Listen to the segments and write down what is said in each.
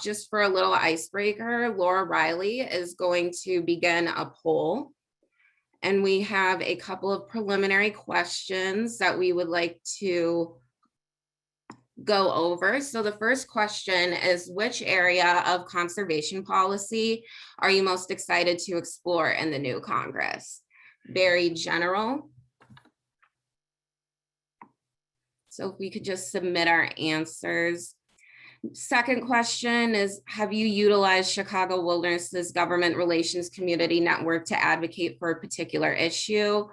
just for a little icebreaker, Laura Riley is going to begin a poll. And we have a couple of preliminary questions that we would like to go over. So the first question is, which area of conservation policy are you most excited to explore in the new Congress? Very general. So if we could just submit our answers. Second question is, have you utilized Chicago Wilderness's government relations community network to advocate for a particular issue?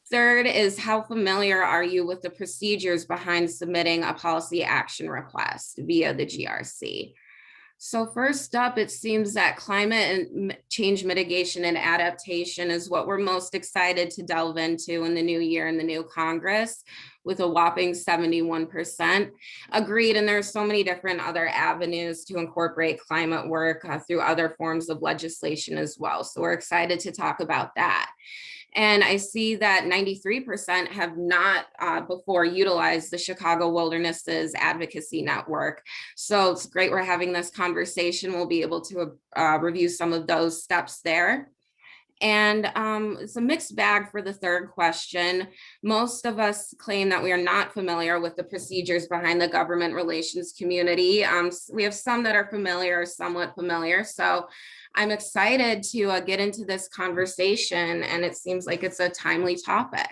Third is, how familiar are you with the procedures behind submitting a policy action request via the GRC? So first up, it seems that climate and change mitigation and adaptation is what we're most excited to delve into in the new year in the new Congress, with a whopping 71%. Agreed, and there's so many different other avenues to incorporate climate work through other forms of legislation as well. So we're excited to talk about that. And I see that 93% have not before utilized the Chicago Wilderness's advocacy network. So it's great we're having this conversation. We'll be able to review some of those steps there. And it's a mixed bag for the third question. Most of us claim that we are not familiar with the procedures behind the government relations community. We have some that are familiar or somewhat familiar. So I'm excited to get into this conversation, and it seems like it's a timely topic.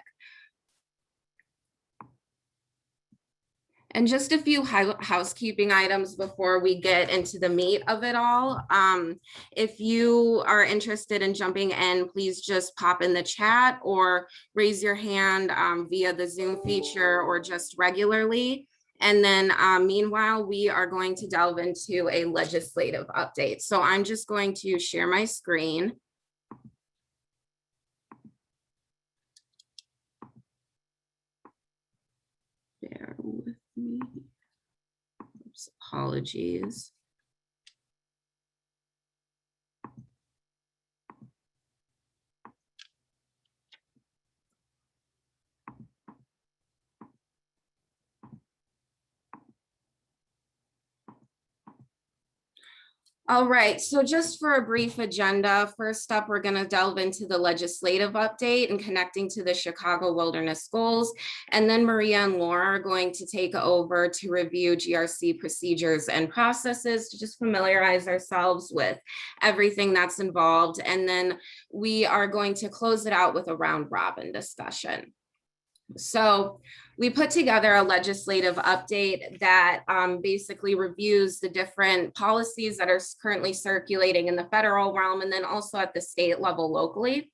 And just a few housekeeping items before we get into the meat of it all. If you are interested in jumping in, please just pop in the chat or raise your hand via the Zoom feature or just regularly. And then meanwhile, we are going to delve into a legislative update. So I'm just going to share my screen. Bear with me. Oops, apologies. All right, so just for a brief agenda, first up, we're going to delve into the legislative update and connecting to the Chicago Wilderness Goals. And then Maria and Laura are going to take over to review GRC procedures and processes to just familiarize ourselves with everything that's involved. And then we are going to close it out with a round robin discussion. So we put together a legislative update that basically reviews the different policies that are currently circulating in the federal realm and then also at the state level locally.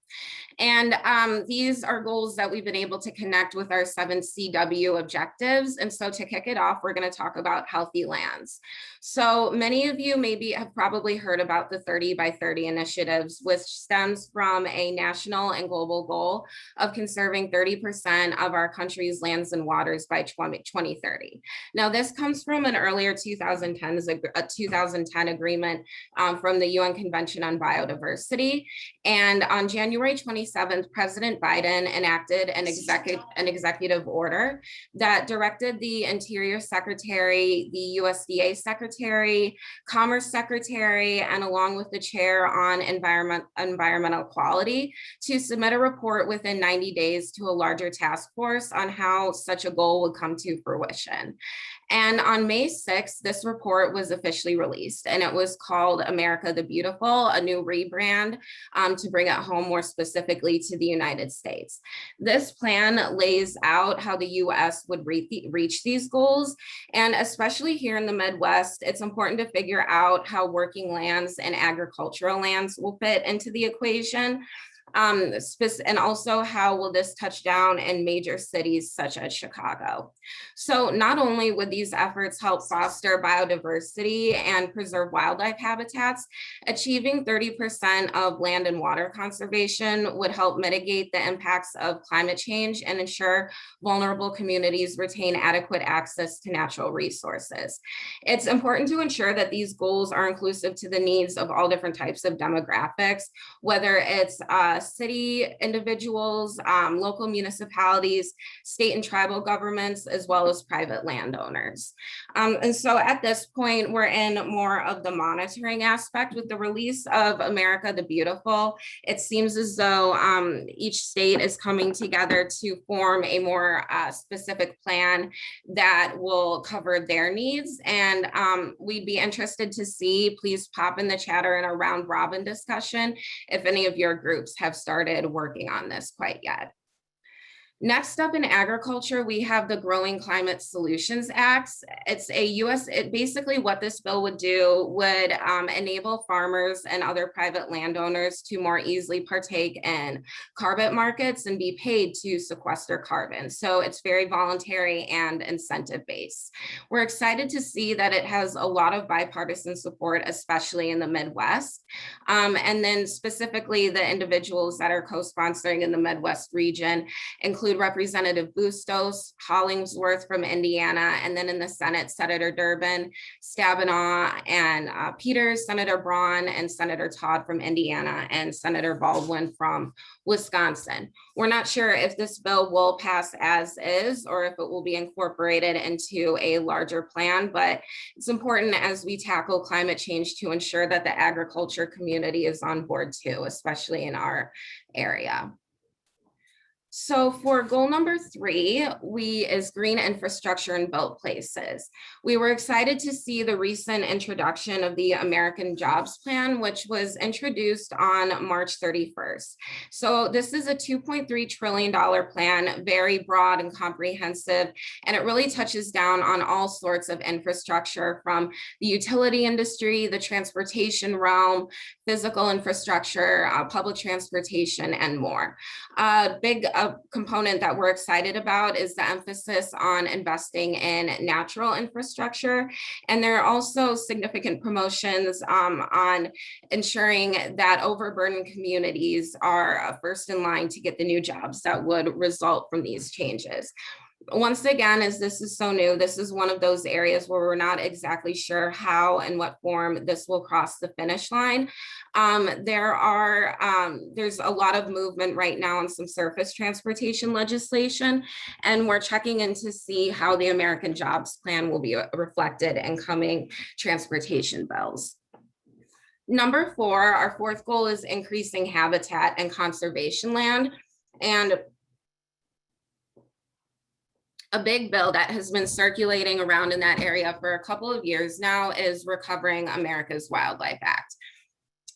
And these are goals that we've been able to connect with our 7 CW objectives. And so to kick it off, we're going to talk about healthy lands. So many of you maybe have probably heard about the 30 by 30 initiatives, which stems from a national and global goal of conserving 30% of our country's lands and waters by 2030. Now, this comes from an earlier 2010 agreement from the UN Convention on Biodiversity. And on January 27th, President Biden enacted an executive order that directed the Interior Secretary, the USDA Secretary, Commerce Secretary, and along with the Chair on Environmental Quality to submit a report within 90 days to a larger task force on how such a goal would come to fruition. And on May 6th, this report was officially released, and it was called America the Beautiful, a new rebrand to bring it home more specifically to the United States. This plan lays out how the US would reach these goals. And especially here in the Midwest, it's important to figure out how working lands and agricultural lands will fit into the equation. And also how will this touch down in major cities such as Chicago. So not only would these efforts help foster biodiversity and preserve wildlife habitats, achieving 30% of land and water conservation would help mitigate the impacts of climate change and ensure vulnerable communities retain adequate access to natural resources. It's important to ensure that these goals are inclusive to the needs of all different types of demographics, whether it's city individuals, local municipalities, state and tribal governments, as well as private landowners. And so at this point, we're in more of the monitoring aspect. With the release of America the Beautiful, it seems as though each state is coming together to form a more specific plan that will cover their needs. And we'd be interested to see, please pop in the chatter in a round robin discussion if any of your groups have started working on this quite yet. Next up in agriculture, we have the Growing Climate Solutions Act. It's basically what this bill would do would enable farmers and other private landowners to more easily partake in carbon markets and be paid to sequester carbon. So it's very voluntary and incentive-based. We're excited to see that it has a lot of bipartisan support, especially in the Midwest. And then specifically the individuals that are co-sponsoring in the Midwest region include Representative Bustos, Hollingsworth from Indiana, and then in the Senate, Senator Durbin, Stabenow, and Peters, Senator Braun, and Senator Todd from Indiana, and Senator Baldwin from Wisconsin. We're not sure if this bill will pass as is or if it will be incorporated into a larger plan, but it's important as we tackle climate change to ensure that the agriculture community is on board too, especially in our area. So for goal number 3, is green infrastructure in built places. We were excited to see the recent introduction of the American Jobs Plan, which was introduced on March 31st. So this is a $2.3 trillion plan, very broad and comprehensive, and it really touches down on all sorts of infrastructure from the utility industry, the transportation realm, physical infrastructure, public transportation, and more. Big component that we're excited about is the emphasis on investing in natural infrastructure. And there are also significant promotions on ensuring that overburdened communities are first in line to get the new jobs that would result from these changes. Once again, as this is so new, this is one of those areas where we're not exactly sure how and what form this will cross the finish line. There's a lot of movement right now on some surface transportation legislation, and we're checking in to see how the American Jobs Plan will be reflected in coming transportation bills. Number 4, our 4th goal is increasing habitat and conservation land. And a big bill that has been circulating around in that area for a couple of years now is Recovering America's Wildlife Act.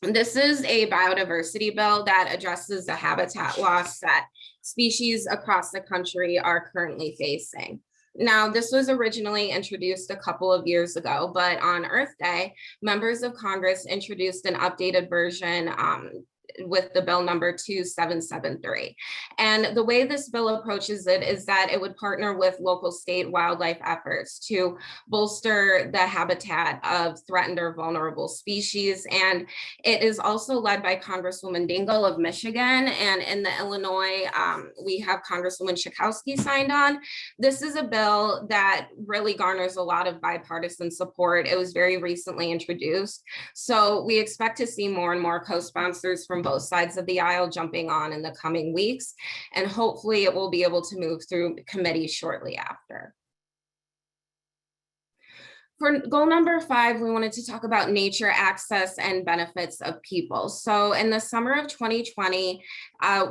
This is a biodiversity bill that addresses the habitat loss that species across the country are currently facing. Now, this was originally introduced a couple of years ago, but on Earth Day, members of Congress introduced an updated version with the bill number 2773. And the way this bill approaches it is that it would partner with local state wildlife efforts to bolster the habitat of threatened or vulnerable species. And it is also led by Congresswoman Dingell of Michigan. And in the Illinois, we have Congresswoman Schakowsky signed on. This is a bill that really garners a lot of bipartisan support. It was very recently introduced. So we expect to see more and more co-sponsors from both sides of the aisle jumping on in the coming weeks, and hopefully it will be able to move through committee shortly after. For goal number 5, we wanted to talk about nature access and benefits of people. So in the summer of 2020,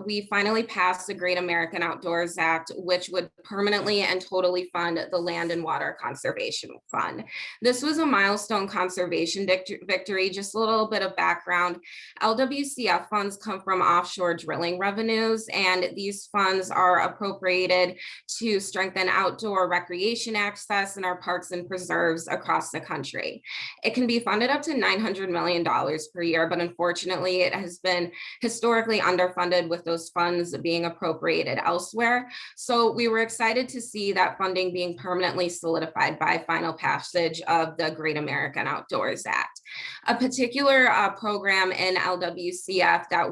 we finally passed the Great American Outdoors Act, which would permanently and totally fund the Land and Water Conservation Fund. This was a milestone conservation victory. Just a little bit of background. LWCF funds come from offshore drilling revenues, and these funds are appropriated to strengthen outdoor recreation access in our parks and preserves across the country. It can be funded up to $900 million per year, but unfortunately it has been historically underfunded with those funds being appropriated elsewhere. So we were excited to see that funding being permanently solidified by final passage of the Great American Outdoors Act. A particular program in LWCF that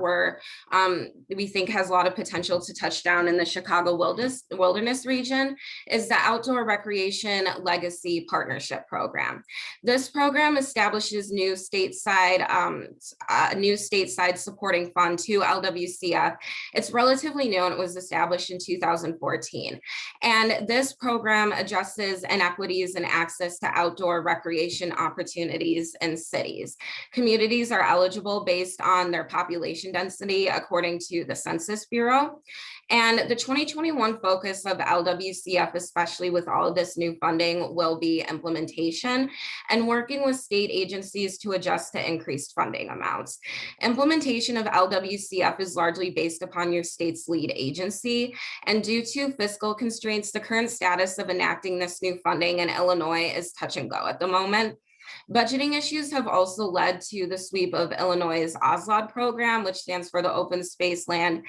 we think has a lot of potential to touch down in the Chicago wilderness region is the Outdoor Recreation Legacy Partnership program. This program establishes new stateside supporting fund to LWCF. It's relatively new and it was established in 2014. And this program addresses inequities in access to outdoor recreation opportunities in cities. Communities are eligible based on their population density according to the Census Bureau. And the 2021 focus of LWCF, especially with all of this new funding, will be implementation and working with state agencies to adjust to increased funding amounts. Implementation of LWCF is largely based upon your state's lead agency. And due to fiscal constraints, the current status of enacting this new funding in Illinois is touch and go at the moment. Budgeting issues have also led to the sweep of Illinois' OSLOD program, which stands for the Open Space Land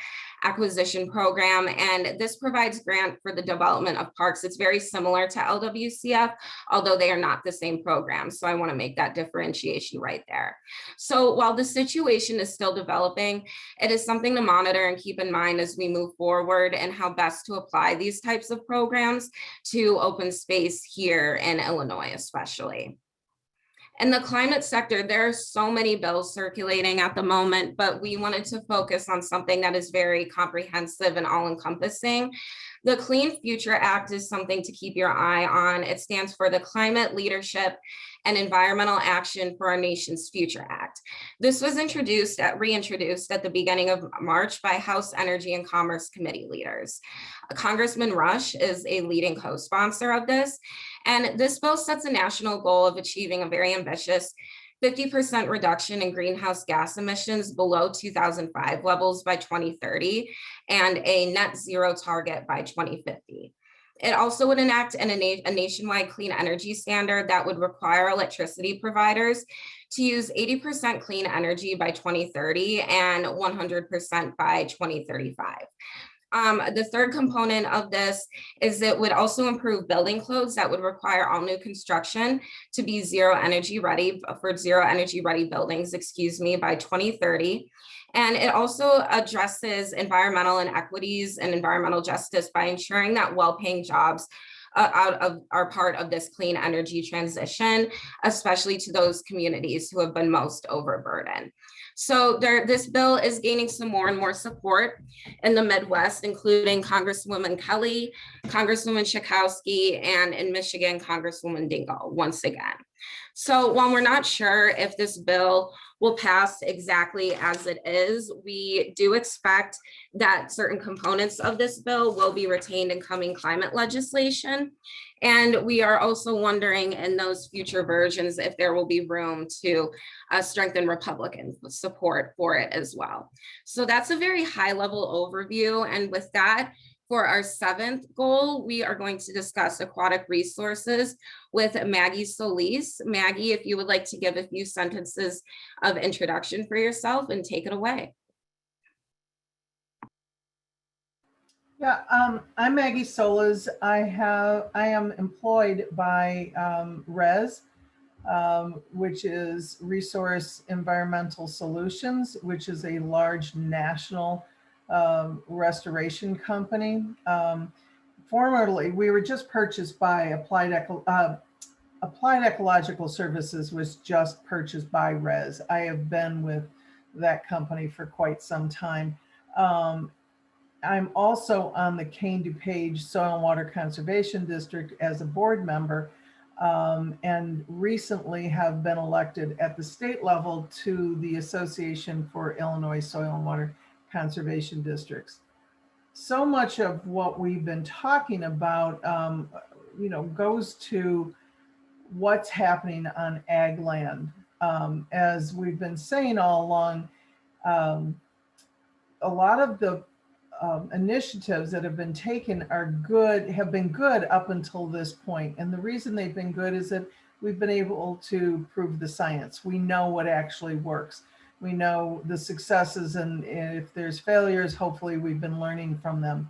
Acquisition Program. And this provides grant for the development of parks. It's very similar to LWCF, although they are not the same program. So I want to make that differentiation right there. So while the situation is still developing, it is something to monitor and keep in mind as we move forward and how best to apply these types of programs to open space here in Illinois, especially. In the climate sector, there are so many bills circulating at the moment, but we wanted to focus on something that is very comprehensive and all-encompassing. The Clean Future Act is something to keep your eye on. It stands for the Climate Leadership and Environmental Action for Our Nation's Future Act. This was reintroduced at the beginning of March by House Energy and Commerce Committee leaders. Congressman Rush is a leading co-sponsor of this, and this bill sets a national goal of achieving a very ambitious 50% reduction in greenhouse gas emissions below 2005 levels by 2030 and a net zero target by 2050. It also would enact a nationwide clean energy standard that would require electricity providers to use 80% clean energy by 2030 and 100% by 2035. The third component of this is it would also improve building codes that would require all new construction to be zero energy ready buildings, by 2030. And it also addresses environmental inequities and environmental justice by ensuring that well-paying jobs are part of this clean energy transition, especially to those communities who have been most overburdened. So this bill is gaining some more and more support in the Midwest, including Congresswoman Kelly, Congresswoman Schakowsky, and in Michigan, Congresswoman Dingell, once again. So while we're not sure if this bill will pass exactly as it is, we do expect that certain components of this bill will be retained in coming climate legislation. And we are also wondering in those future versions if there will be room to strengthen Republican support for it as well. So that's a very high level overview. And with that, for our seventh goal, we are going to discuss aquatic resources with Maggie Solis. Maggie, if you would like to give a few sentences of introduction for yourself and take it away. Yeah, I'm Maggie Solis. I am employed by RES, which is Resource Environmental Solutions, which is a large national restoration company. Formerly, we were just purchased by Applied Ecological Services, was just purchased by RES. I have been with that company for quite some time. I'm also on the Kane DuPage Soil and Water Conservation District as a board member, and recently have been elected at the state level to the Association for Illinois Soil and Water Conservation Districts. So much of what we've been talking about, goes to what's happening on ag land. As we've been saying all along, a lot of the initiatives that have been taken have been good up until this point. And the reason they've been good is that we've been able to prove the science. We know what actually works. We know the successes, and if there's failures, hopefully we've been learning from them.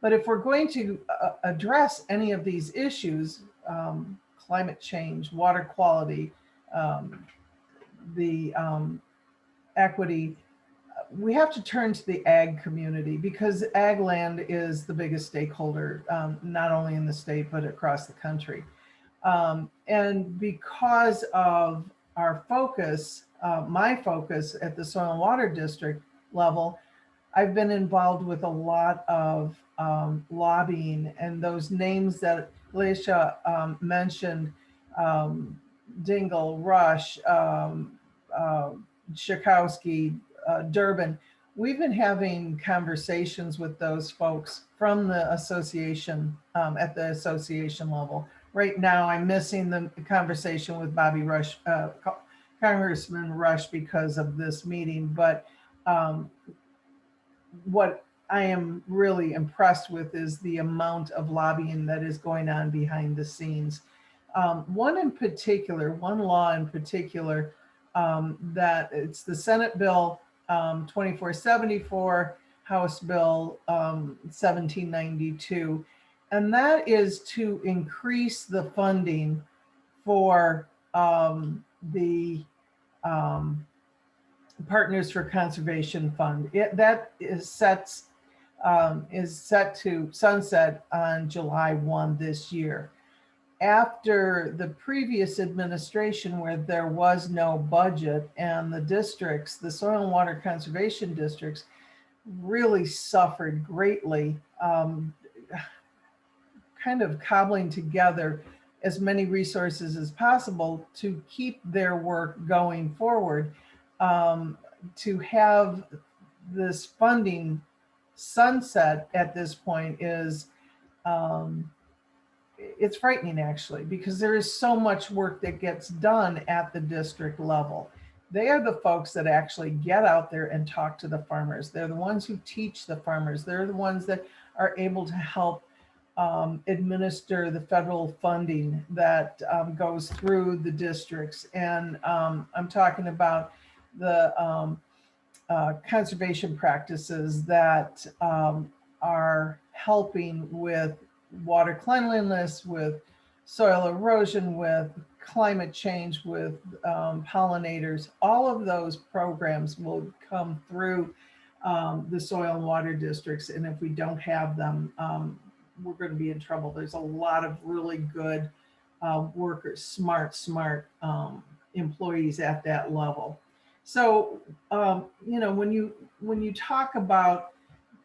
But if we're going to address any of these issues, climate change, water quality, the equity, we have to turn to the ag community, because ag land is the biggest stakeholder, not only in the state, but across the country. And because of our focus, my focus at the Soil and Water District level, I've been involved with a lot of lobbying, and those names that Leisha mentioned, Dingle, Rush, Schakowsky, Durbin, we've been having conversations with those folks from the association, at the association level. Right now, I'm missing the conversation with Bobby Rush, Congressman Rush, because of this meeting, but what I am really impressed with is the amount of lobbying that is going on behind the scenes. One law in particular, that it's the Senate Bill 2474, House Bill 1792, and that is to increase the funding for the Partners for Conservation Fund. That is set to sunset on July 1 this year. After the previous administration, where there was no budget, and the districts, the soil and water conservation districts, really suffered greatly, kind of cobbling together as many resources as possible to keep their work going forward. To have this funding sunset at this point is, it's frightening, actually, because there is so much work that gets done at the district level. They are the folks that actually get out there and talk to the farmers. They're the ones who teach the farmers. They're the ones that are able to help administer the federal funding that goes through the districts. And I'm talking about the conservation practices that are helping with water cleanliness, with soil erosion, with climate change, with pollinators. All of those programs will come through the soil and water districts. And if we don't have them, we're going to be in trouble. There's a lot of really good workers, smart employees at that level. So, when you talk about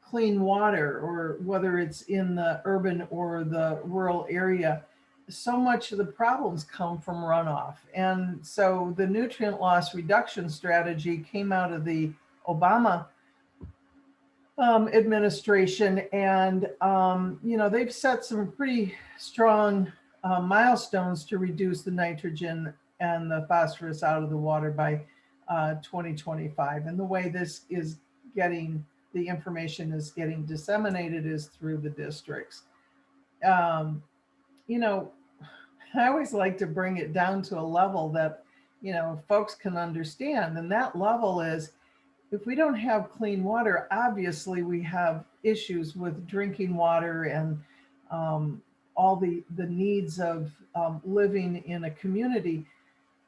clean water, or whether it's in the urban or the rural area, so much of the problems come from runoff. And so the nutrient loss reduction strategy came out of the Obama administration, and they've set some pretty strong milestones to reduce the nitrogen and the phosphorus out of the water by 2025. And the way this is getting, the information is getting disseminated, is through the districts. I always like to bring it down to a level that folks can understand, and that level is, if we don't have clean water, obviously we have issues with drinking water and all the needs of living in a community.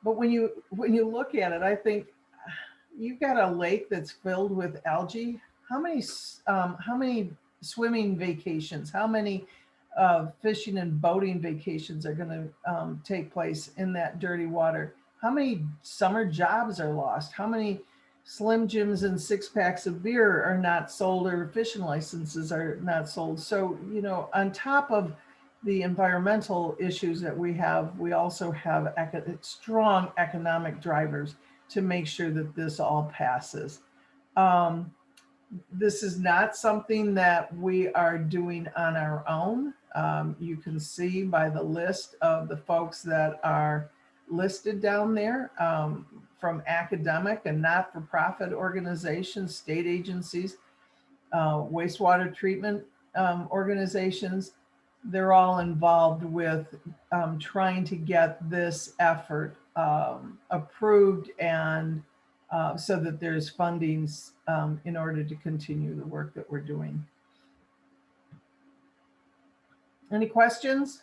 But when you look at it, I think you've got a lake that's filled with algae. How many swimming vacations, how many fishing and boating vacations are going to take place in that dirty water? How many summer jobs are lost? How many Slim Jims and 6-packs of beer are not sold, or fishing licenses are not sold? So, on top of the environmental issues that we have, we also have strong economic drivers to make sure that this all passes. This is not something that we are doing on our own. You can see by the list of the folks that are listed down there, from academic and not-for-profit organizations, state agencies, wastewater treatment organizations. They're all involved with trying to get this effort approved, and so that there's fundings in order to continue the work that we're doing. Any questions?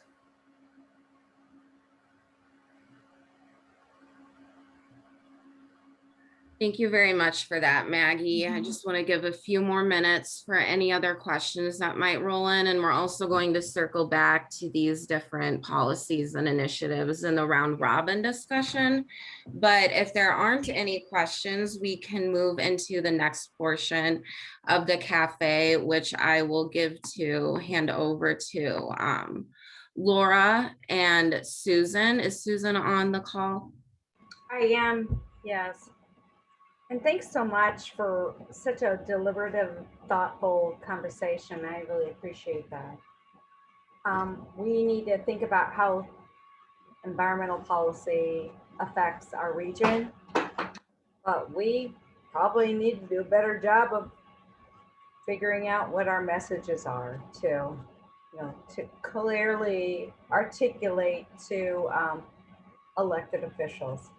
Thank you very much for that, Maggie. I just want to give a few more minutes for any other questions that might roll in. And we're also going to circle back to these different policies and initiatives in the round robin discussion. But if there aren't any questions, we can move into the next portion of the cafe, which I will hand over to Laura and Susan. Is Susan on the call? I am, yes. And thanks so much for such a deliberative, thoughtful conversation. I really appreciate that. We need to think about how environmental policy affects our region, but we probably need to do a better job of figuring out what our messages are to, to clearly articulate to elected officials.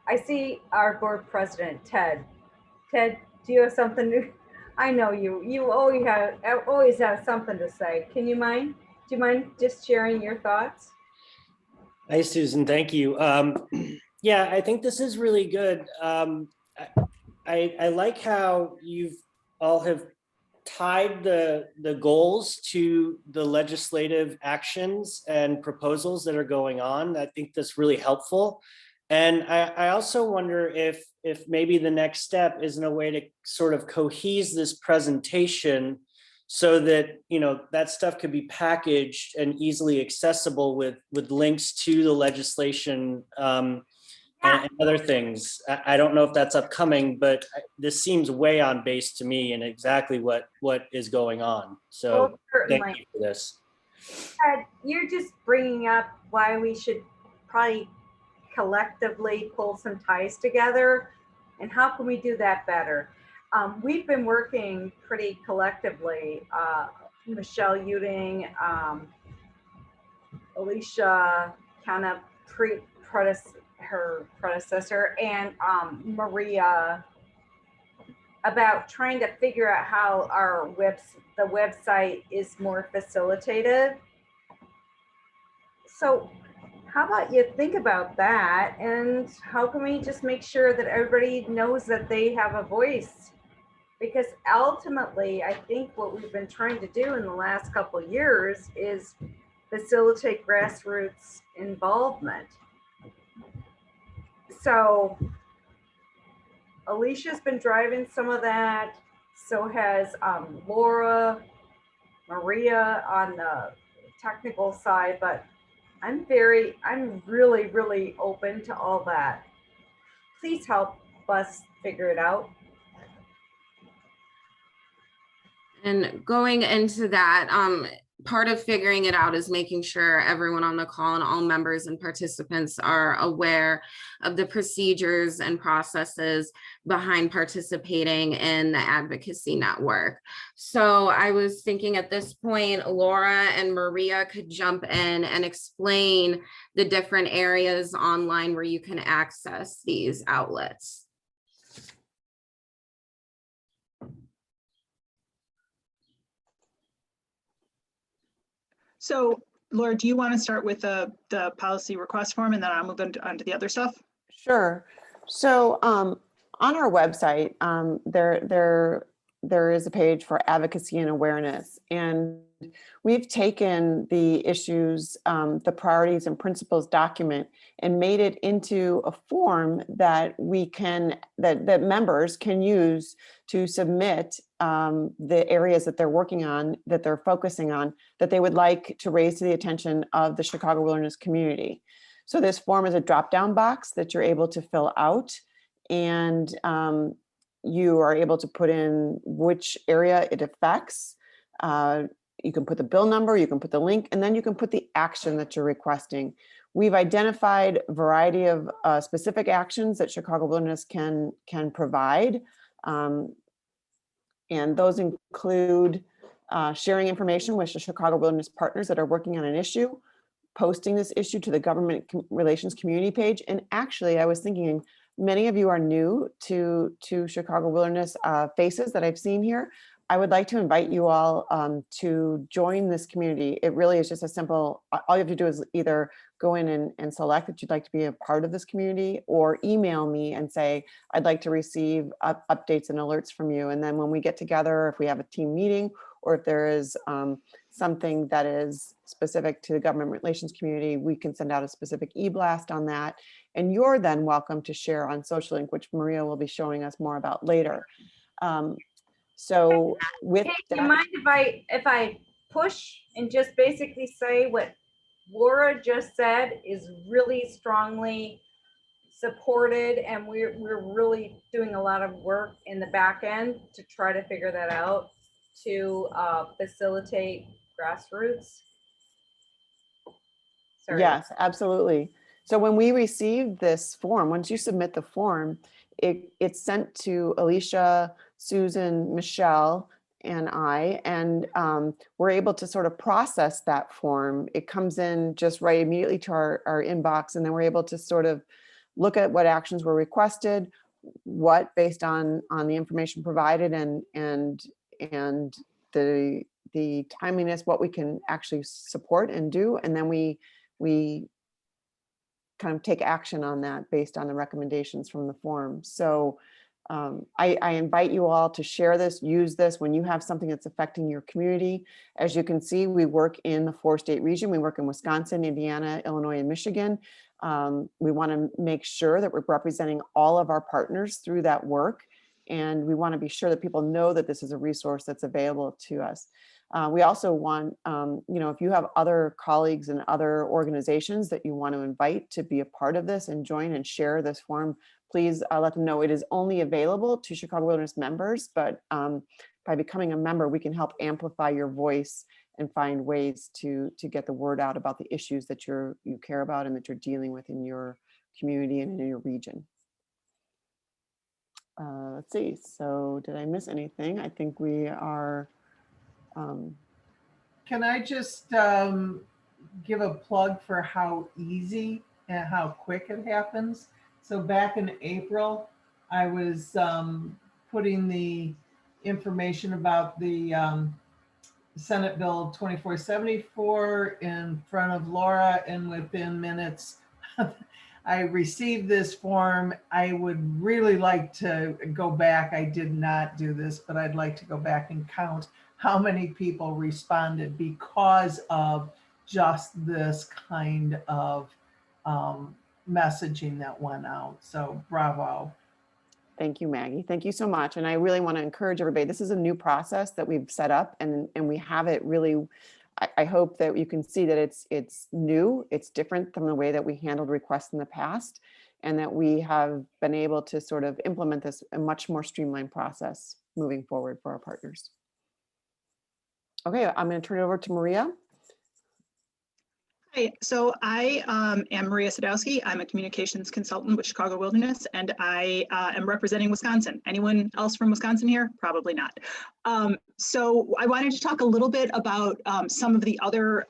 I see our board president, Ted. Ted, do you have something to, I know you always have something to say. Do you mind just sharing your thoughts? Hi, Susan, thank you. Yeah, I think this is really good. I like how you've all have tied the goals to the legislative actions and proposals that are going on. I think that's really helpful. And I also wonder if maybe the next step isn't a way to sort of cohese this presentation so that, that stuff could be packaged and easily accessible with links to the legislation and other things. I don't know if that's upcoming, but this seems way on base to me and exactly what is going on. So thank you for this. Ted, you're just bringing up why we should probably collectively pull some ties together, and how can we do that better? We've been working pretty collectively. Michelle Uding, Alicia, kind of her predecessor, and Maria, about trying to figure out how the website is more facilitated. So how about you think about that, and how can we just make sure that everybody knows that they have a voice? Because ultimately, I think what we've been trying to do in the last couple of years is facilitate grassroots involvement. So Alicia's been driving some of that. So has Laura, Maria on the technical side, but I'm really, really open to all that. Please help us figure it out. And going into that, part of figuring it out is making sure everyone on the call and all members and participants are aware of the procedures and processes behind participating in the advocacy network. So I was thinking at this point, Laura and Maria could jump in and explain the different areas online where you can access these outlets. So, Laura, do you want to start with the policy request form, and then I'll move on to the other stuff? Sure. So on our website, there is a page for advocacy and awareness, and we've taken the issues, the priorities and principles document, and made it into a form that that members can use to submit the areas that they're working on, that they're focusing on, that they would like to raise to the attention of the Chicago Wilderness community. So this form is a drop-down box that you're able to fill out, and you are able to put in which area it affects. You can put the bill number, you can put the link, and then you can put the action that you're requesting. We've identified a variety of specific actions that Chicago Wilderness can provide. And those include sharing information with the Chicago Wilderness partners that are working on an issue, posting this issue to the government relations community page. And actually, I was thinking, many of you are new to Chicago Wilderness faces that I've seen here, I would like to invite you all to join this community. It really is just a simple, all you have to do is either go in and select that you'd like to be a part of this community, or email me and say, I'd like to receive updates and alerts from you. And then when we get together, if we have a team meeting, or if there is something that is specific to the government relations community, we can send out a specific e-blast on that. And you're then welcome to share on Social Link, which Maria will be showing us more about later. So with Hey, do that, you mind if I push and just basically say what Laura just said is really strongly supported, and we're really doing a lot of work in the back end to try to figure that out, to facilitate grassroots. Sorry. yes, absolutely. So when we receive this form, once you submit the form, it's sent to Alicia, Susan, Michelle, and I, and we're able to sort of process that form. It comes in just right immediately to our inbox, and then we're able to sort of look at what actions were requested, what based on the information provided, and the timeliness, what we can actually support and do, and then we kind of take action on that based on the recommendations from the form. So I invite you all to share this, use this when you have something that's affecting your community. As you can see, we work in the 4-state region. We work in Wisconsin, Indiana, Illinois, and Michigan. We want to make sure that we're representing all of our partners through that work. And we want to be sure that people know that this is a resource that's available to us. We also want, if you have other colleagues and other organizations that you want to invite to be a part of this and join and share this forum, please let them know it is only available to Chicago Wilderness members, but by becoming a member, we can help amplify your voice and find ways to get the word out about the issues that you care about and that you're dealing with in your community and in your region. Let's see, so did I miss anything? I think we are. Can I just give a plug for how easy and how quick it happens? So back in April, I was putting the information about the Senate Bill 2474 in front of Laura, and within minutes, I received this form. I would really like to go back. I did not do this, but I'd like to go back and count how many people responded because of just this kind of messaging that went out. So bravo. Thank you, Maggie. Thank you so much. And I really want to encourage everybody. This is a new process that we've set up, and we have it really. I hope that you can see that it's new. It's different from the way that we handled requests in the past, and that we have been able to sort of implement this a much more streamlined process moving forward for our partners. Okay, I'm going to turn it over to Maria. Hi, so I am Maria Sadowski. I'm a communications consultant with Chicago Wilderness, and I am representing Wisconsin. Anyone else from Wisconsin here? Probably not. So I wanted to talk a little bit about some of the other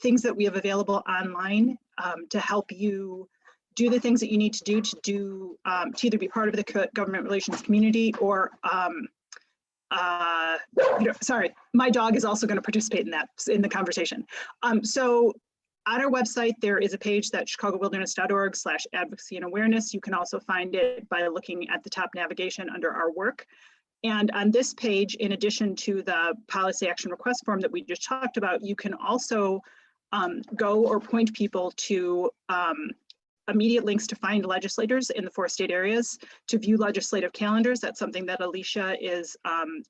things that we have available online to help you do the things that you need to do to either be part of the government relations community or sorry, my dog is also going to participate in the conversation. So on our website, there is a page that chicagowilderness.org/advocacy and awareness. You can also find it by looking at the top navigation under our work. And on this page, in addition to the policy action request form that we just talked about, you can also go or point people to immediate links to find legislators in the 4-state areas, to view legislative calendars. That's something that Alicia is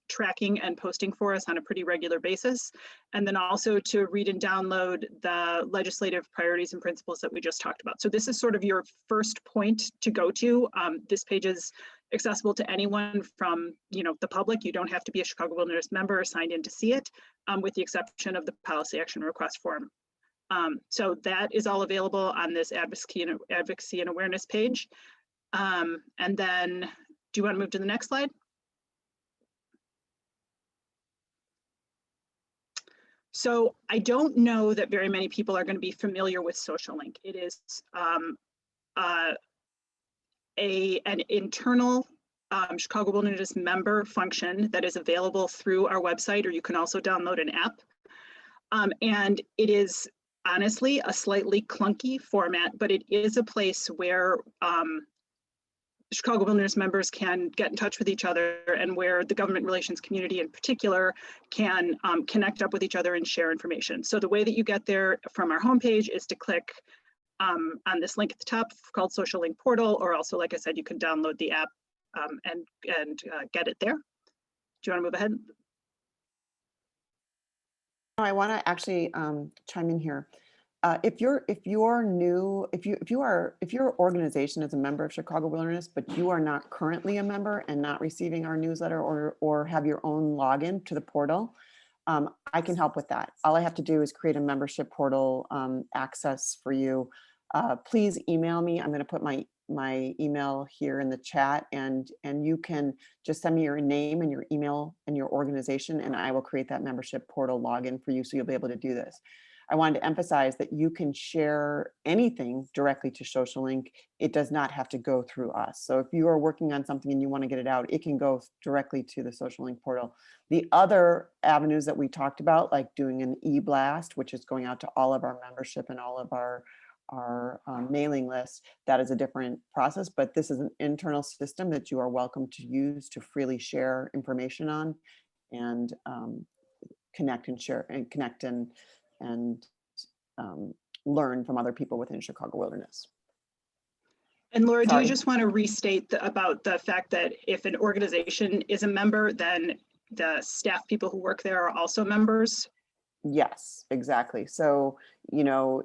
tracking and posting for us on a pretty regular basis. And then also to read and download the legislative priorities and principles that we just talked about. So this is sort of your first point to go to. This page is accessible to anyone from the public. You don't have to be a Chicago Wilderness member or signed in to see it, with the exception of the policy action request form. So that is all available on this advocacy and awareness page. And then, do you want to move to the next slide? So I don't know that very many people are going to be familiar with Social Link. It is an internal Chicago Wilderness member function that is available through our website, or you can also download an app. And it is honestly a slightly clunky format, but it is a place where Chicago Wilderness members can get in touch with each other, and where the government relations community in particular can connect up with each other and share information. So the way that you get there from our homepage is to click on this link at the top called Social Link Portal, or also, like I said, you can download the app and get it there. Do you want to move ahead? I want to actually chime in here. If your organization is a member of Chicago Wilderness, but you are not currently a member and not receiving our newsletter, or have your own login to the portal, I can help with that. All I have to do is create a membership portal access for you. Please email me. I'm going to put my email here in the chat, and you can just send me your name and your email and your organization, and I will create that membership portal login for you, so you'll be able to do this. I wanted to emphasize that you can share anything directly to Social Link. It does not have to go through us. So if you are working on something and you want to get it out, it can go directly to the Social Link portal. The other avenues that we talked about, like doing an e-blast, which is going out to all of our membership and all of our mailing list, that is a different process, but this is an internal system that you are welcome to use to freely share information on, and connect and share and connect and learn from other people within Chicago Wilderness. And Laura, do Sorry. you just want to restate about the fact that if an organization is a member, then the staff people who work there are also members? Yes, exactly. So, you know,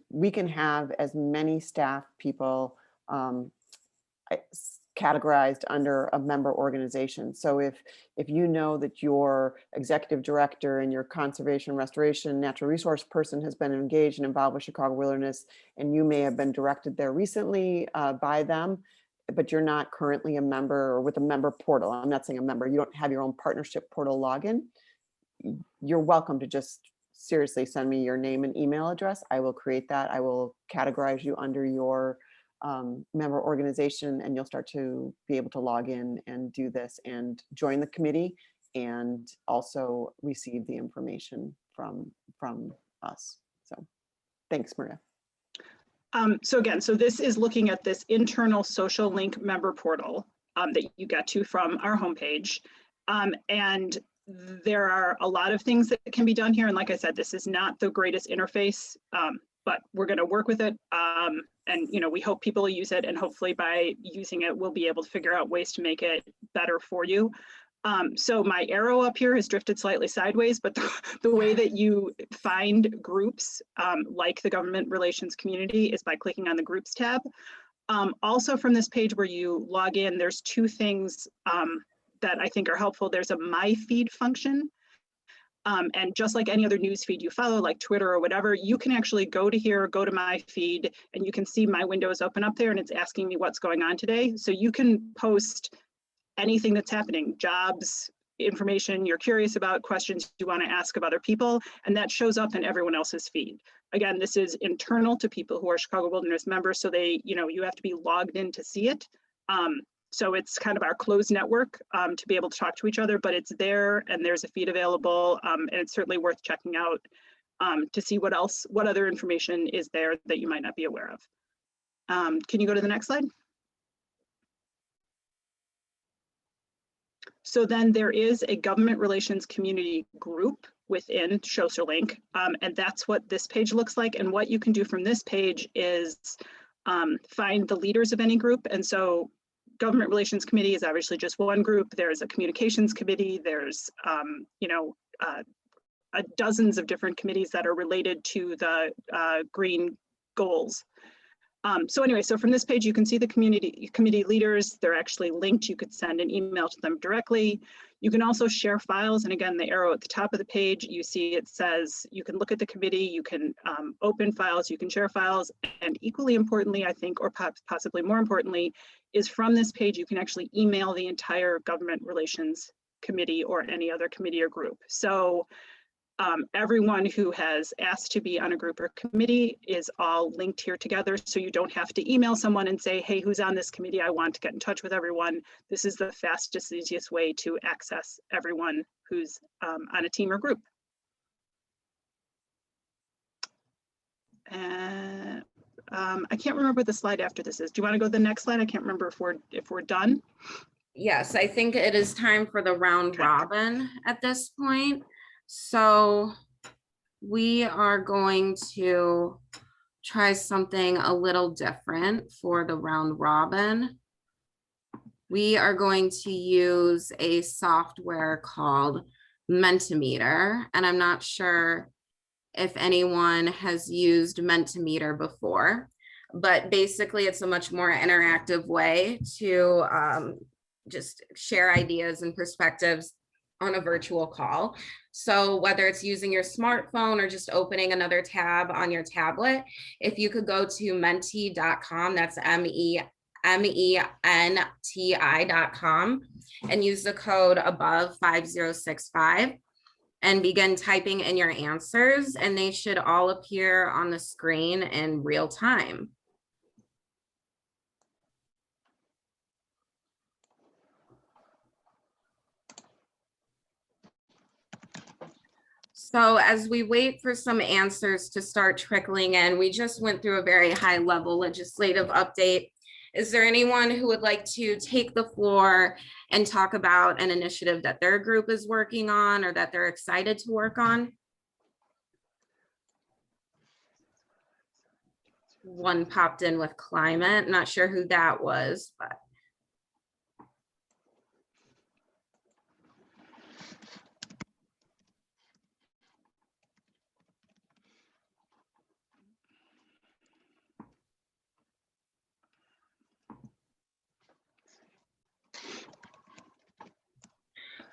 we can have as many staff people categorized under a member organization. So if you know that your executive director and your conservation, restoration, natural resource person has been engaged and involved with Chicago Wilderness, and you may have been directed there recently by them, but you're not currently a member, or with a member portal, I'm not saying a member, you don't have your own partnership portal login, you're welcome to just seriously send me your name and email address. I will create that. I will categorize you under your member organization, and you'll start to be able to log in and do this and join the committee, and also receive the information from us. So thanks, Maria. So again, so this is looking at this internal Social Link member portal that you get to from our homepage. And there are a lot of things that can be done here. And like I said, this is not the greatest interface, but we're going to work with it. And, you know, we hope people use it, and hopefully by using it, we'll be able to figure out ways to make it better for you. So my arrow up here has drifted slightly sideways, but the way that you find groups like the government relations community is by clicking on the groups tab. Also from this page where you log in, there's two things that I think are helpful. There's a My Feed function. And just like any other news feed you follow, like Twitter or whatever, you can actually go to here, go to My Feed, and you can see my windows open up there, and it's asking me what's going on today. So you can post anything that's happening, jobs, information you're curious about, questions you want to ask of other people, and that shows up in everyone else's feed. Again, this is internal to people who are Chicago Wilderness members, so they, you know, you have to be logged in to see it. So it's kind of our closed network to be able to talk to each other, but it's there, and there's a feed available, and it's certainly worth checking out to see what other information is there that you might not be aware of. Can you go to the next slide? So then there is a government relations community group within Social Link, and that's what this page looks like. And what you can do from this page is find the leaders of any group. And so government relations committee is obviously just one group. There's a communications committee. There's dozens of different committees that are related to the green goals. So anyway, so from this page, you can see the committee leaders. They're actually linked. You could send an email to them directly. You can also share files. And again, the arrow at the top of the page, you see it says you can look at the committee, you can open files, you can share files. And equally importantly, I think, or possibly more importantly, is from this page, you can actually email the entire government relations committee or any other committee or group. So Everyone who has asked to be on a group or committee is all linked here together. So you don't have to email someone and say, hey, who's on this committee? I want to get in touch with everyone. This is the fastest, easiest way to access everyone who's on a team or group. And I can't remember what the slide after this is. Do you want to go to the next slide? I can't remember if we're done. Yes, I think it is time for the round Okay. robin at this point. So we are going to try something a little different for the round robin. We are going to use a software called Mentimeter, and I'm not sure if anyone has used Mentimeter before, but basically it's a much more interactive way to just share ideas and perspectives on a virtual call. So whether it's using your smartphone or just opening another tab on your tablet, if you could go to menti.com, that's MENTI.com, and use the code above 5065 and begin typing in your answers, and they should all appear on the screen in real time. So as we wait for some answers to start trickling in, we just went through a very high level legislative update. Is there anyone who would like to take the floor and talk about an initiative that their group is working on or that they're excited to work on? One popped in with climate, not sure who that was, but.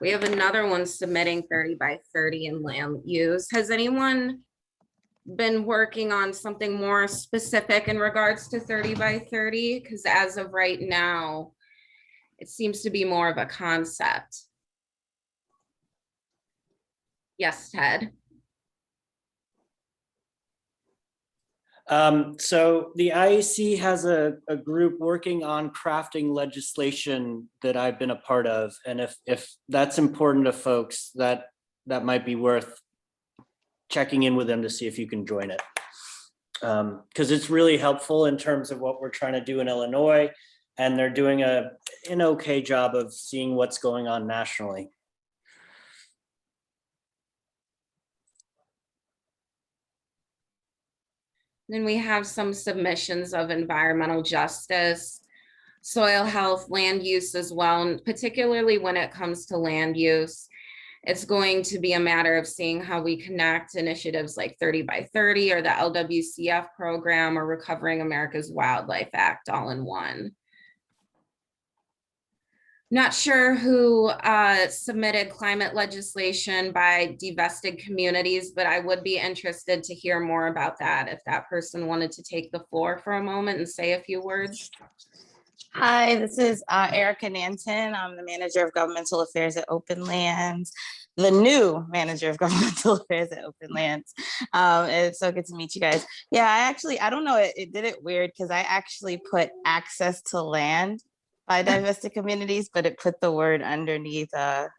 We have another one submitting 30 by 30 in land use. Has anyone been working on something more specific in regards to 30 by 30? Because as of right now, it seems to be more of a concept. Yes, Ted. So the IEC has a group working on crafting legislation that I've been a part of. And if that's important to folks, that might be worth checking in with them to see if you can join it. Because it's really helpful in terms of what we're trying to do in Illinois, and they're doing an okay job of seeing what's going on nationally. Then we have some submissions of environmental justice, soil health, land use as well, and particularly when it comes to land use, it's going to be a matter of seeing how we connect initiatives like 30 by 30 or the LWCF program or Recovering America's Wildlife Act all in one. Not sure who submitted climate legislation by divested communities, but I would be interested to hear more about that if that person wanted to take the floor for a moment and say a few words. Hi, this is Erica Nanton. I'm the manager of governmental affairs at Open Lands, the new manager of governmental affairs at Open Lands. It's so good to meet you guys. Yeah, I don't know, it did it weird because I actually put access to land by divested communities, but it put the word underneath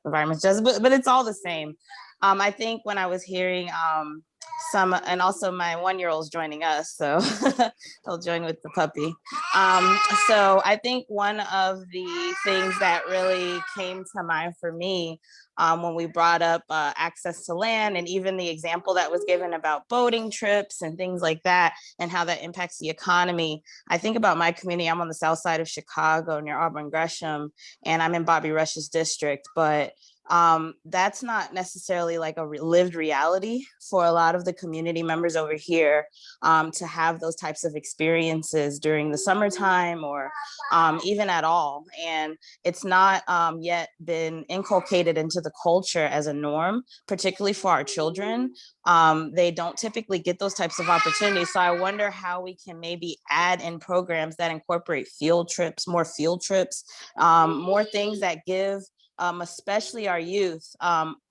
environmental justice, but it's all the same. I think when I was hearing and also my 1-year-old's joining us, so he'll join with the puppy. So I think one of the things that really came to mind for me when we brought up access to land, and even the example that was given about boating trips and things like that, and how that impacts the economy. I think about my community. I'm on the south side of Chicago near Auburn Gresham, and I'm in Bobby Rush's district, but that's not necessarily like a lived reality for a lot of the community members over here to have those types of experiences during the summertime or even at all. And it's not yet been inculcated into the culture as a norm, particularly for our children. They don't typically get those types of opportunities. So I wonder how we can maybe add in programs that incorporate field trips, more things that give especially our youth,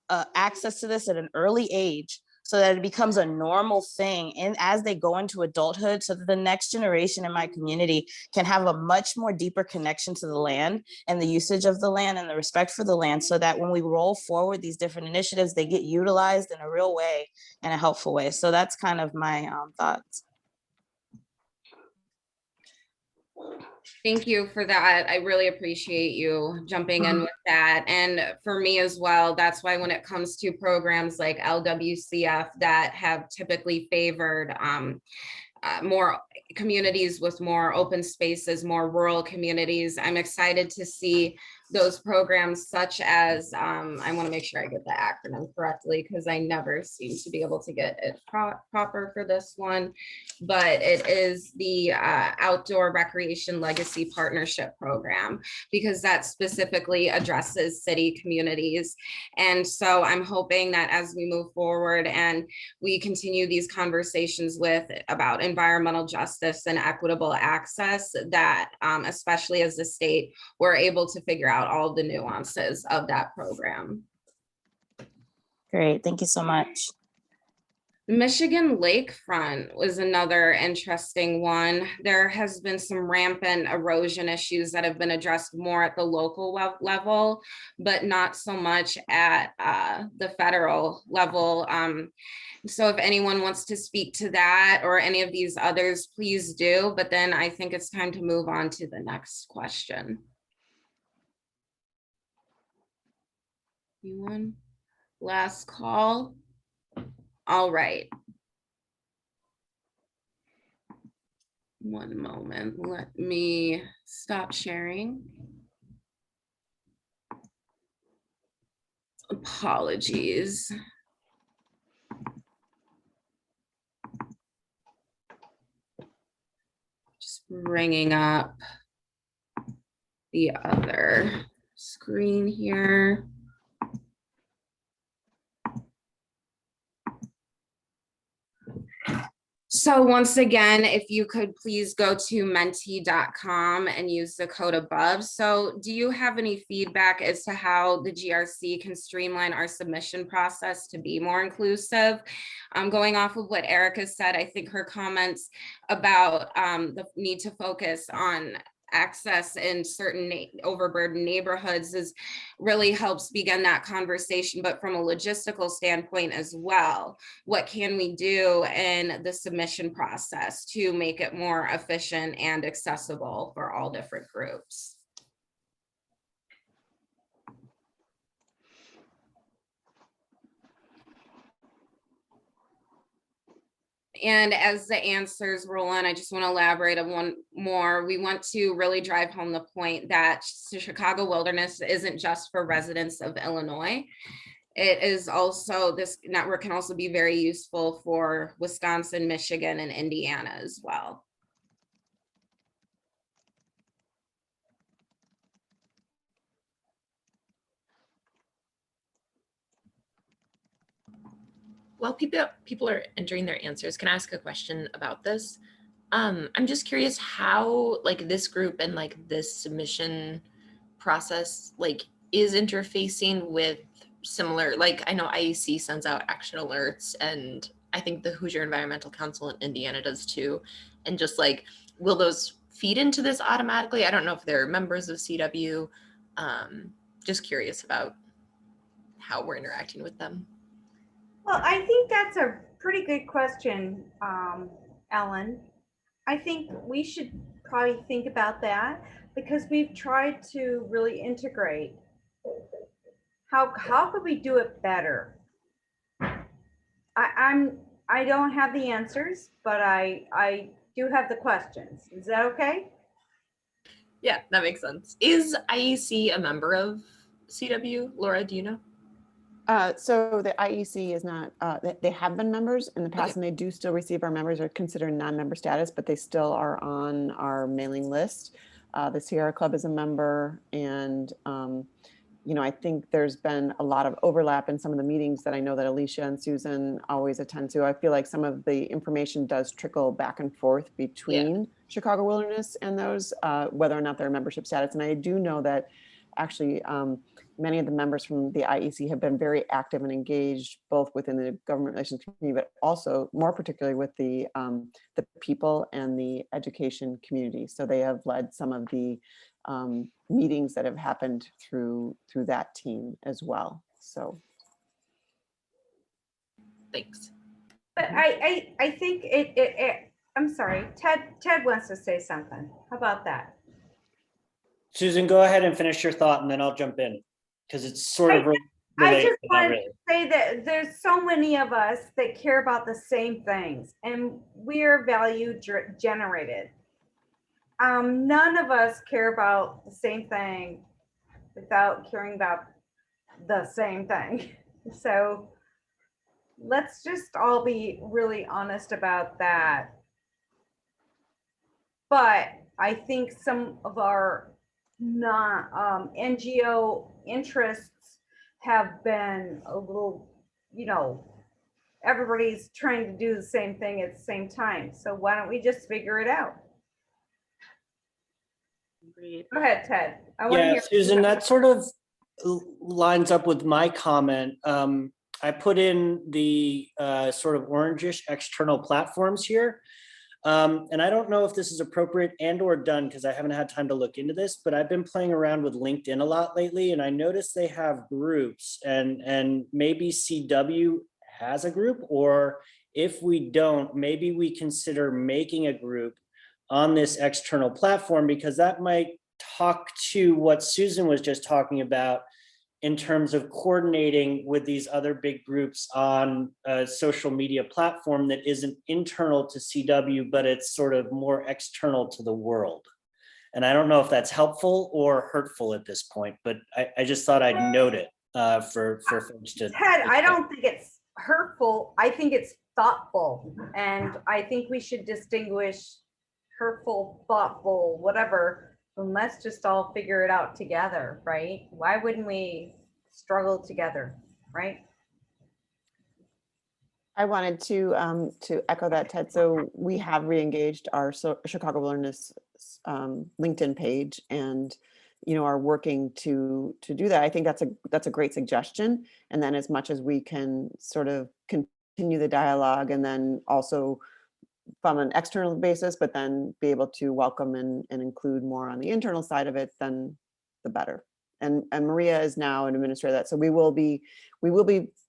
access to this at an early age so that it becomes a normal thing and as they go into adulthood, so that the next generation in my community can have a much more deeper connection to the land and the usage of the land and the respect for the land, so that when we roll forward these different initiatives, they get utilized in a real way, in a helpful way. So that's kind of my thoughts. Thank you for that. I really appreciate you jumping in with that. And for me as well, that's why when it comes to programs like LWCF that have typically favored more communities with more open spaces, more rural communities, I'm excited to see those programs such as, I want to make sure I get the acronym correctly because I never seem to be able to get it proper for this one, but it is the Outdoor Recreation Legacy Partnership Program, because that specifically addresses city communities. And so I'm hoping that as we move forward and we continue these conversations about environmental justice and equitable access, that especially as the state, we're able to figure out all the nuances of that program. Great, thank you so much. Michigan lakefront was another interesting one. There has been some rampant erosion issues that have been addressed more at the local level, but not so much at the federal level. So if anyone wants to speak to that or any of these others, please do. But then I think it's time to move on to the next question. Anyone? Last call. All right. One moment. Let me stop sharing. Apologies. Just bringing up the other screen here. So once again, if you could please go to menti.com and use the code above. So do you have any feedback as to how the GRC can streamline our submission process to be more inclusive? Going off of what Erica said, I think her comments about the need to focus on access in certain overburdened neighborhoods really helps begin that conversation. But from a logistical standpoint as well, what can we do in the submission process to make it more efficient and accessible for all different groups? And as the answers roll in, I just want to elaborate on one more. We want to really drive home the point that Chicago Wilderness isn't just for residents of Illinois. It is also, this network can also be very useful for Wisconsin, Michigan, and Indiana as well. While people are entering their answers, can I ask a question about this? I'm just curious how like this group and like this submission process like is interfacing with similar, like I know IEC sends out action alerts, and I think the Hoosier Environmental Council in Indiana does too. And just like, will those feed into this automatically? I don't know if they're members of CW. Just curious about how we're interacting with them. Well, I think that's a pretty good question, Ellen. I think we should probably think about that because we've tried to really integrate. How could we do it better? I don't have the answers, but I do have the questions. Is that okay? Yeah, that makes sense. Is IEC a member of CW? Laura, do you know? So the IEC is not, they have been members in the past, Okay. and they do still receive our members, are considered non-member status, but they still are on our mailing list. The Sierra Club is a member, and you know, I think there's been a lot of overlap in some of the meetings that I know that Alicia and Susan always attend to. I feel like some of the information does trickle back and forth between Chicago Wilderness and those, whether or not they're membership status. And I do know that actually, many of the members from the IEC have been very active and engaged, both within the government relations community, but also more particularly with the people and the education community. So they have led some of the meetings that have happened through that team as well. So. Thanks. But I think I'm sorry, Ted wants to say something. How about that? Susan, go ahead and finish your thought and then I'll jump in because it's sort of related. I just but not want really. to say that there's so many of us that care about the same things and we're value generated. None of us care about the same thing without caring about the same thing. So let's just all be really honest about that. But I think some of our NGO interests have been a little, everybody's trying to do the same thing at the same time. So why don't we just figure it out? Agreed. Go ahead, Ted. I want to Yeah, hear Susan, that sort of lines up with my comment. I put in the sort of orangish external platforms here. And I don't know if this is appropriate and or done because I haven't had time to look into this, but I've been playing around with LinkedIn a lot lately and I noticed they have groups and maybe CW has a group, or if we don't, maybe we consider making a group on this external platform because that might talk to what Susan was just talking about in terms of coordinating with these other big groups on a social media platform that isn't internal to CW, but it's sort of more external to the world. And I don't know if that's helpful or hurtful at this point, but I just thought I'd note it for folks to. Ted, I don't think it's hurtful. I think it's thoughtful. And I think we should distinguish hurtful, thoughtful, whatever. And let's just all figure it out together, right? Why wouldn't we struggle together, right? I wanted to echo that, Ted. So we have re-engaged our Chicago Wilderness LinkedIn page, and are working to do that. I think that's a great suggestion. And then as much as we can sort of continue the dialogue, and then also from an external basis, but then be able to welcome and include more on the internal side of it, then the better. And Maria is now an administrator of that. So we will be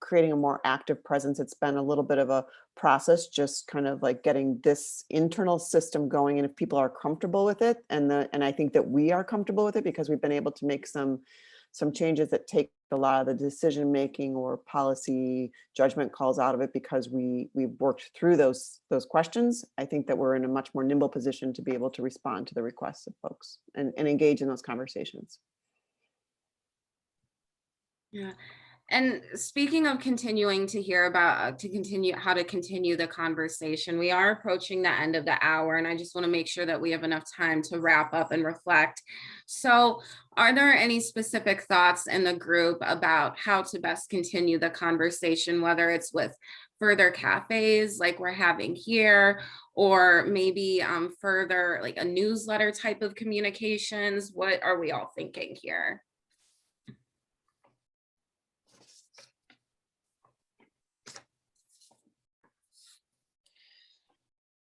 creating a more active presence. It's been a little bit of a process, just kind of like getting this internal system going. And if people are comfortable with it, and I think that we are comfortable with it because we've been able to make some changes that take a lot of the decision making or policy judgment calls out of it because we've worked through those questions. I think that we're in a much more nimble position to be able to respond to the requests of folks and engage in those conversations. Yeah. And speaking of continuing to hear about how to continue the conversation, we are approaching the end of the hour, and I just want to make sure that we have enough time to wrap up and reflect. So are there any specific thoughts in the group about how to best continue the conversation, whether it's with further cafes like we're having here, or maybe further like a newsletter type of communications? What are we all thinking here?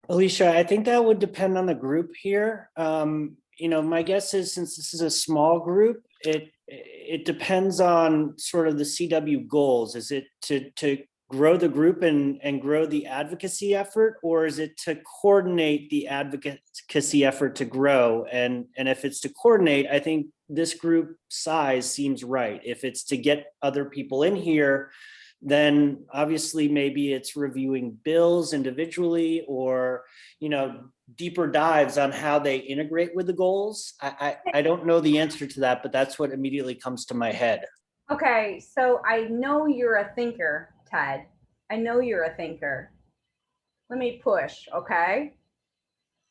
Alicia, I think that would depend on the group here. My guess is since this is a small group, it depends on sort of the CW goals. Is it to grow the group and grow the advocacy effort, or is it to coordinate the advocacy effort to grow? And if it's to coordinate, I think this group size seems right. If it's to get other people in here, then obviously maybe it's reviewing bills individually or, deeper dives on how they integrate with the goals. I don't know the answer to that, but that's what immediately comes to my head. Okay, so I know you're a thinker, Ted. I know you're a thinker. Let me push, okay?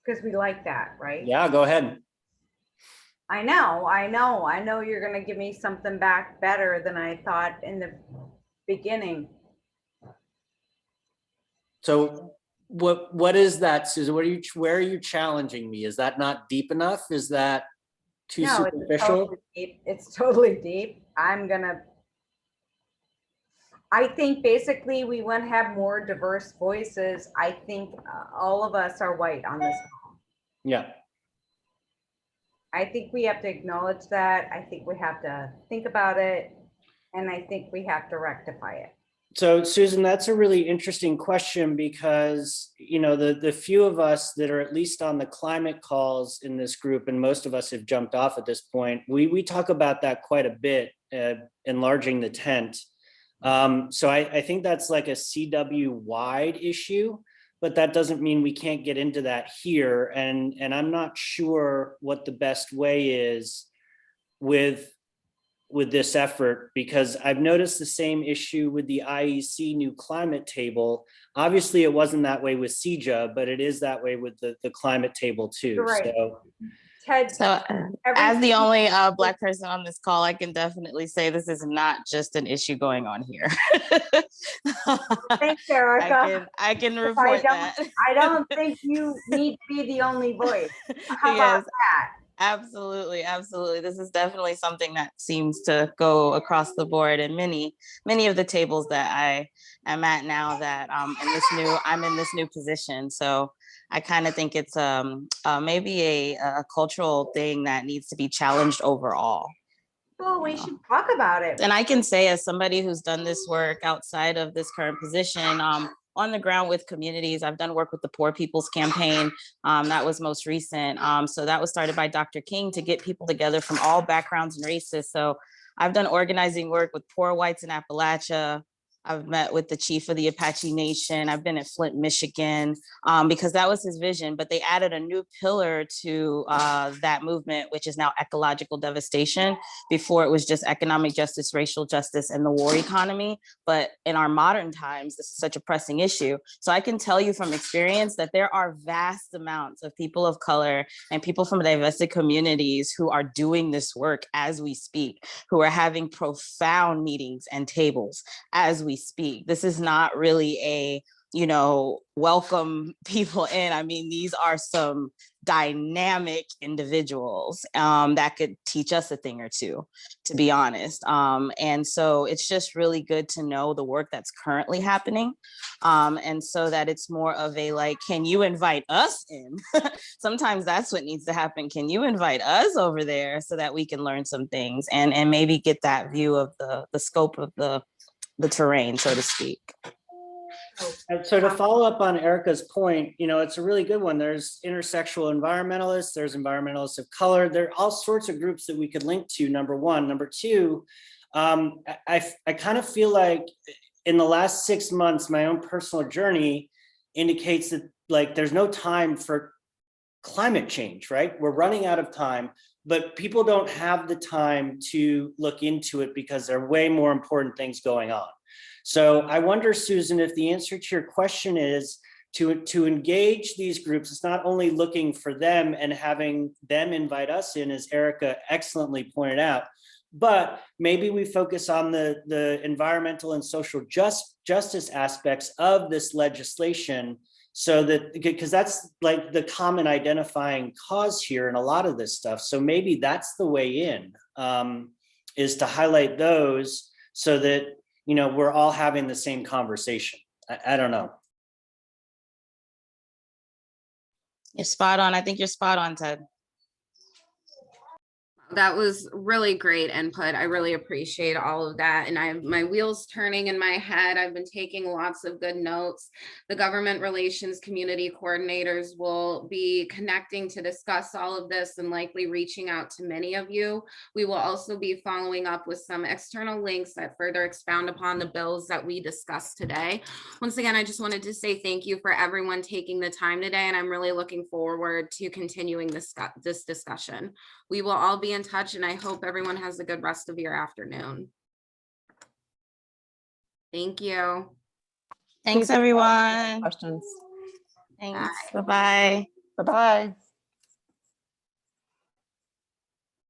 Because we like that, right? Yeah, go ahead. I know you're gonna give me something back better than I thought in the beginning. So what is that, Susan? Where are you challenging me? Is that not deep enough? Is that too No, it's superficial? totally deep. It's totally deep. I think basically we want to have more diverse voices. I think all of us are white on this. Yeah. I think we have to acknowledge that. I think we have to think about it. And I think we have to rectify it. So Susan, that's a really interesting question because, you know, the few of us that are at least on the climate calls in this group, and most of us have jumped off at this point, we talk about that quite a bit, enlarging the tent. So I think that's like a CW wide issue, but that doesn't mean we can't get into that here. And I'm not sure what the best way is with this effort, because I've noticed the same issue with the IEC new climate table. Obviously it wasn't that way with CEJA, but it is that way with the climate table too. You're right. So Ted, So as the only Black person on this call, I can definitely say this is not just an issue going on here. thanks, Erica. I can report that. I don't think you need to be the only voice. How Yes. about that? Absolutely, absolutely. This is definitely something that seems to go across the board in many of the tables that I am at now that I'm in this new position. So I kind of think it's maybe a cultural thing that needs to be challenged overall. Well, we should talk about it. And I can say, as somebody who's done this work outside of this current position, on the ground with communities, I've done work with the Poor People's Campaign. That was most recent. So that was started by Dr. King to get people together from all backgrounds and races. So I've done organizing work with poor whites in Appalachia. I've met with the chief of the Apache Nation. I've been at Flint, Michigan, because that was his vision, but they added a new pillar to that movement, which is now ecological devastation. Before it was just economic justice, racial justice, and the war economy. But in our modern times, this is such a pressing issue. So I can tell you from experience that there are vast amounts of people of color and people from divested communities who are doing this work as we speak, who are having profound meetings and tables as we speak. This is not really a, you know, welcome people in. I mean, these are some dynamic individuals that could teach us a thing or two, to be honest. And so it's just really good to know the work that's currently happening. And so that it's more of a like, can you invite us in? Sometimes that's what needs to happen. Can you invite us over there so that we can learn some things and maybe get that view of the scope of the terrain, so to speak. And so to follow up on Erica's point, you know, it's a really good one. There's intersectional environmentalists, there's environmentalists of color, there are all sorts of groups that we could link to, number one. Number two, I kind of feel like in the last 6 months, my own personal journey indicates that like there's no time for climate change, right? We're running out of time, but people don't have the time to look into it because there are way more important things going on. So I wonder, Susan, if the answer to your question is to engage these groups, it's not only looking for them and having them invite us in, as Erica excellently pointed out, but maybe we focus on the environmental and social justice aspects of this legislation, so that, because that's like the common identifying cause here in a lot of this stuff. So maybe that's the way in, is to highlight those so that, you know, we're all having the same conversation. I don't know. You're spot on. I think you're spot on, Ted. That was really great input. I really appreciate all of that. And I have my wheels turning in my head. I've been taking lots of good notes. The government relations community coordinators will be connecting to discuss all of this and likely reaching out to many of you. We will also be following up with some external links that further expound upon the bills that we discussed today. Once again, I just wanted to say thank you for everyone taking the time today, and I'm really looking forward to continuing this discussion. We will all be in touch, and I hope everyone has a good rest of your afternoon. Thank you. Thanks, everyone. Questions. Thanks. Bye-bye. Bye-bye.